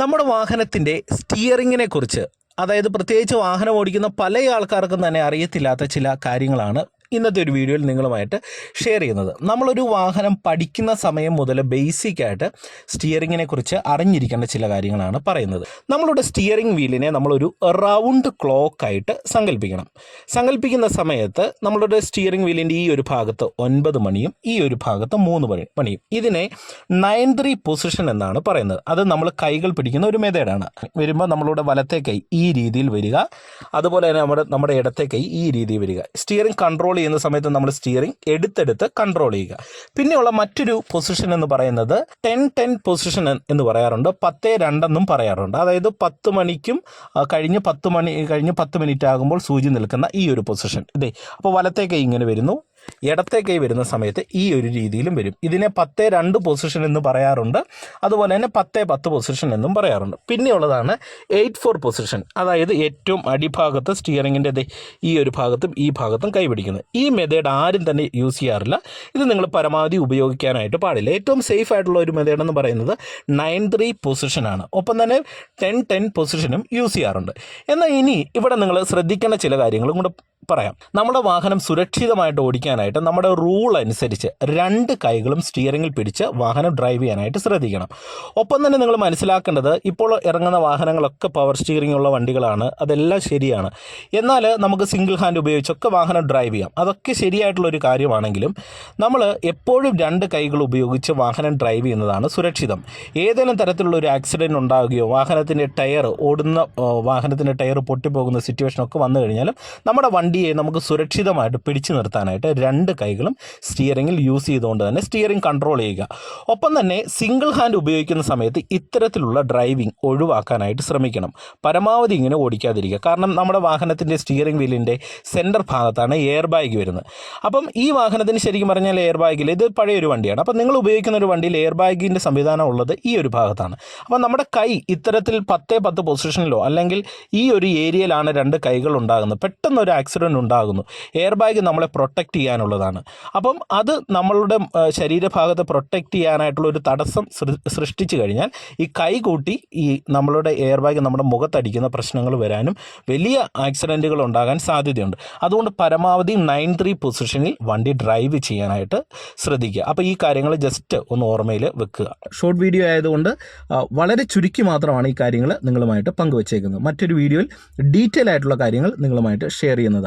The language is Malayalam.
നമ്മുടെ വാഹനത്തിൻ്റെ സ്റ്റിയറിങ്ങിനെ കുറിച്ച്, അതായത് പ്രത്യേകിച്ച് വാഹനം ഓടിക്കുന്ന പല ആൾക്കാർക്കും തന്നെ അറിയത്തില്ലാത്ത ചില കാര്യങ്ങളാണ് ഇന്നത്തെ ഒരു വീഡിയോയിൽ നിങ്ങളുമായിട്ട് ഷെയർ ചെയ്യുന്നത്. നമ്മളൊരു വാഹനം പഠിക്കുന്ന സമയം മുതൽ ബേസിക്കായിട്ട് സ്റ്റിയറിങ്ങിനെ കുറിച്ച് അറിഞ്ഞിരിക്കേണ്ട ചില കാര്യങ്ങളാണ് പറയുന്നത്. നമ്മളുടെ സ്റ്റിയറിംഗ് വീലിനെ നമ്മളൊരു റൗണ്ട് ക്ലോക്കായിട്ട് സങ്കല്പിക്കുന്ന സമയത്ത് നമ്മളുടെ സ്റ്റിയറിംഗ് വീലിൻ്റെ ഈ ഒരു ഭാഗത്ത് 9 മണിയും ഈ ഒരു ഭാഗത്ത് 3 മണിയും. ഇതിനെ 9-3 പൊസിഷൻ എന്നാണ് പറയുന്നത്. അത് നമ്മൾ കൈകൾ പിടിക്കുന്ന ഒരു മെത്തേഡാണ്. വരുമ്പോൾ നമ്മളുടെ വലത്തെ കൈ ഈ രീതിയിൽ വരിക, അതുപോലെ തന്നെ നമ്മുടെ ഇടത്തെ കൈ ഈ രീതിയിൽ വരിക. സ്റ്റിയറിംഗ് കൺട്രോൾ ചെയ്യുന്ന സമയത്ത് നമ്മൾ സ്റ്റിയറിംഗ് എടുത്തെടുത്ത് കൺട്രോൾ ചെയ്യുക. പിന്നെയുള്ള മറ്റൊരു പൊസിഷൻ എന്ന് പറയുന്നത് 10-10 പൊസിഷൻ എന്ന് പറയാറുണ്ട്, 10-2 എന്നും പറയാറുണ്ട്. അതായത് 10 മണിക്കും കഴിഞ്ഞ് 10 മിനിറ്റ് ആകുമ്പോൾ സൂചി നിൽക്കുന്ന ഈ ഒരു പൊസിഷൻ. അപ്പോൾ വലത്തെ കൈ ഇങ്ങനെ വരുന്നു, ഇടത്തെ കൈ വരുന്ന സമയത്ത് ഈ ഒരു രീതിയിലും വരും. ഇതിനെ 10-2 പൊസിഷൻ എന്ന് പറയാറുണ്ട്, അതുപോലെ തന്നെ 10-10 പൊസിഷൻ എന്നും പറയാറുണ്ട്. പിന്നെയുള്ളതാണ് 8-4 പൊസിഷൻ. അതായത് ഏറ്റവും അടിഭാഗത്ത് സ്റ്റിയറിങ്ങിൻ്റെ ഈ ഒരു ഭാഗത്തും ഈ ഭാഗത്തും കൈ പിടിക്കുന്നത്. ഈ മെത്തേഡ് ആരും തന്നെ യൂസ് ചെയ്യാറില്ല. ഇത് നിങ്ങൾ പരമാവധി ഉപയോഗിക്കാനായിട്ട് പാടില്ല. ഏറ്റവും സേഫ് ആയിട്ടുള്ള ഒരു മെത്തേഡ് എന്ന് പറയുന്നത് 9-3 പൊസിഷനാണ്. ഒപ്പം തന്നെ 10-10 പൊസിഷനും യൂസ് ചെയ്യാറുണ്ട്. എന്നാൽ ഇനി ഇവിടെ നിങ്ങൾ ശ്രദ്ധിക്കേണ്ട ചില കാര്യങ്ങളും കൂടെ പറയാം. നമ്മുടെ വാഹനം സുരക്ഷിതമായിട്ട് ഓടിക്കാനായിട്ട് നമ്മുടെ റൂൾ അനുസരിച്ച് 2 കൈകളും സ്റ്റിയറിംഗിൽ പിടിച്ച് വാഹനം ഡ്രൈവ് ചെയ്യാനായിട്ട് ശ്രദ്ധിക്കണം. ഒപ്പം തന്നെ നിങ്ങൾ മനസ്സിലാക്കേണ്ടത്, ഇപ്പോൾ ഇറങ്ങുന്ന വാഹനങ്ങളൊക്കെ പവർ സ്റ്റിയറിംഗ് ഉള്ള വണ്ടികളാണ്, അതെല്ലാം ശരിയാണ്. എന്നാൽ നമുക്ക് സിംഗിൾ ഹാൻഡ് ഉപയോഗിച്ചൊക്കെ വാഹനം ഡ്രൈവ് ചെയ്യാം. അതൊക്കെ ശരിയായിട്ടുള്ളൊരു കാര്യമാണെങ്കിലും നമ്മൾ എപ്പോഴും 2 കൈകൾ ഉപയോഗിച്ച് വാഹനം ഡ്രൈവ് ചെയ്യുന്നതാണ് സുരക്ഷിതം. ഏതെങ്കിലും തരത്തിലുള്ള ഒരു ആക്സിഡൻറ്റ് ഉണ്ടാകുകയോ വാഹനത്തിൻ്റെ ടയർ പൊട്ടിപ്പോകുന്ന സിറ്റുവേഷനൊക്കെ വന്നു കഴിഞ്ഞാലും നമ്മുടെ വണ്ടിയെ നമുക്ക് സുരക്ഷിതമായിട്ട് പിടിച്ചു നിർത്താനായിട്ട് 2 കൈകളും സ്റ്റിയറിംഗിൽ യൂസ് ചെയ്തുകൊണ്ട് തന്നെ സ്റ്റിയറിംഗ് കൺട്രോൾ ചെയ്യുക. ഒപ്പം തന്നെ സിംഗിൾ ഹാൻഡ് ഉപയോഗിക്കുന്ന സമയത്ത് ഇത്തരത്തിലുള്ള ഡ്രൈവിംഗ് ഒഴിവാക്കാനായിട്ട് ശ്രമിക്കണം. പരമാവധി ഇങ്ങനെ ഓടിക്കാതിരിക്കുക. കാരണം നമ്മുടെ വാഹനത്തിൻ്റെ സ്റ്റിയറിംഗ് വീലിൻ്റെ സെൻറ്റർ ഭാഗത്താണ് എയർ ബാഗ് വരുന്നത്. അപ്പം ഈ വാഹനത്തിന് ശരിക്കും പറഞ്ഞാൽ എയർ ബാഗിൽ, ഇത് പഴയൊരു വണ്ടിയാണ്, അപ്പം നിങ്ങൾ ഉപയോഗിക്കുന്ന ഒരു വണ്ടിയിൽ എയർ ബാഗിൻ്റെ സംവിധാനം ഉള്ളത് ഈ ഒരു ഭാഗത്താണ്. അപ്പം നമ്മുടെ കൈ ഇത്തരത്തിൽ 10-10 പൊസിഷനിലോ അല്ലെങ്കിൽ ഈ ഒരു ഏരിയയിലാണ് 2 കൈകൾ ഉണ്ടാകുന്നത്. പെട്ടെന്നൊരു ആക്സിഡൻറ്റ് ഉണ്ടാകുന്നു. എയർ ബാഗ് നമ്മളെ പ്രൊട്ടക്റ്റ് ചെയ്യാനുള്ളതാണ്. അപ്പം അത് നമ്മളുടെ ശരീരഭാഗത്തെ പ്രൊട്ടക്റ്റ് ചെയ്യാനായിട്ടുള്ള ഒരു തടസ്സം സൃഷ്ടിച്ചു കഴിഞ്ഞാൽ ഈ കൈ കൂട്ടി ഈ നമ്മളുടെ എയർ ബാഗ് നമ്മുടെ മുഖത്തടിക്കുന്ന പ്രശ്നങ്ങൾ വരാനും വലിയ ആക്സിഡൻറ്റുകൾ ഉണ്ടാകാൻ സാധ്യതയുണ്ട്. അതുകൊണ്ട് പരമാവധി 9-3 പൊസിഷനിൽ വണ്ടി ഡ്രൈവ് ചെയ്യാനായിട്ട് ശ്രദ്ധിക്കുക. അപ്പോൾ ഈ കാര്യങ്ങൾ ജസ്റ്റ് ഒന്ന് ഓർമ്മയിൽ വെക്കുക. ഷോർട്ട് വീഡിയോ ആയതുകൊണ്ട് വളരെ ചുരുക്കി മാത്രമാണ് ഈ കാര്യങ്ങൾ നിങ്ങളുമായിട്ട് പങ്കുവച്ചേക്കുന്നത്. മറ്റൊരു വീഡിയോയിൽ ഡീറ്റെയിൽ ആയിട്ടുള്ള കാര്യങ്ങൾ നിങ്ങളുമായിട്ട് ഷെയർ ചെയ്യുന്നതാണ്.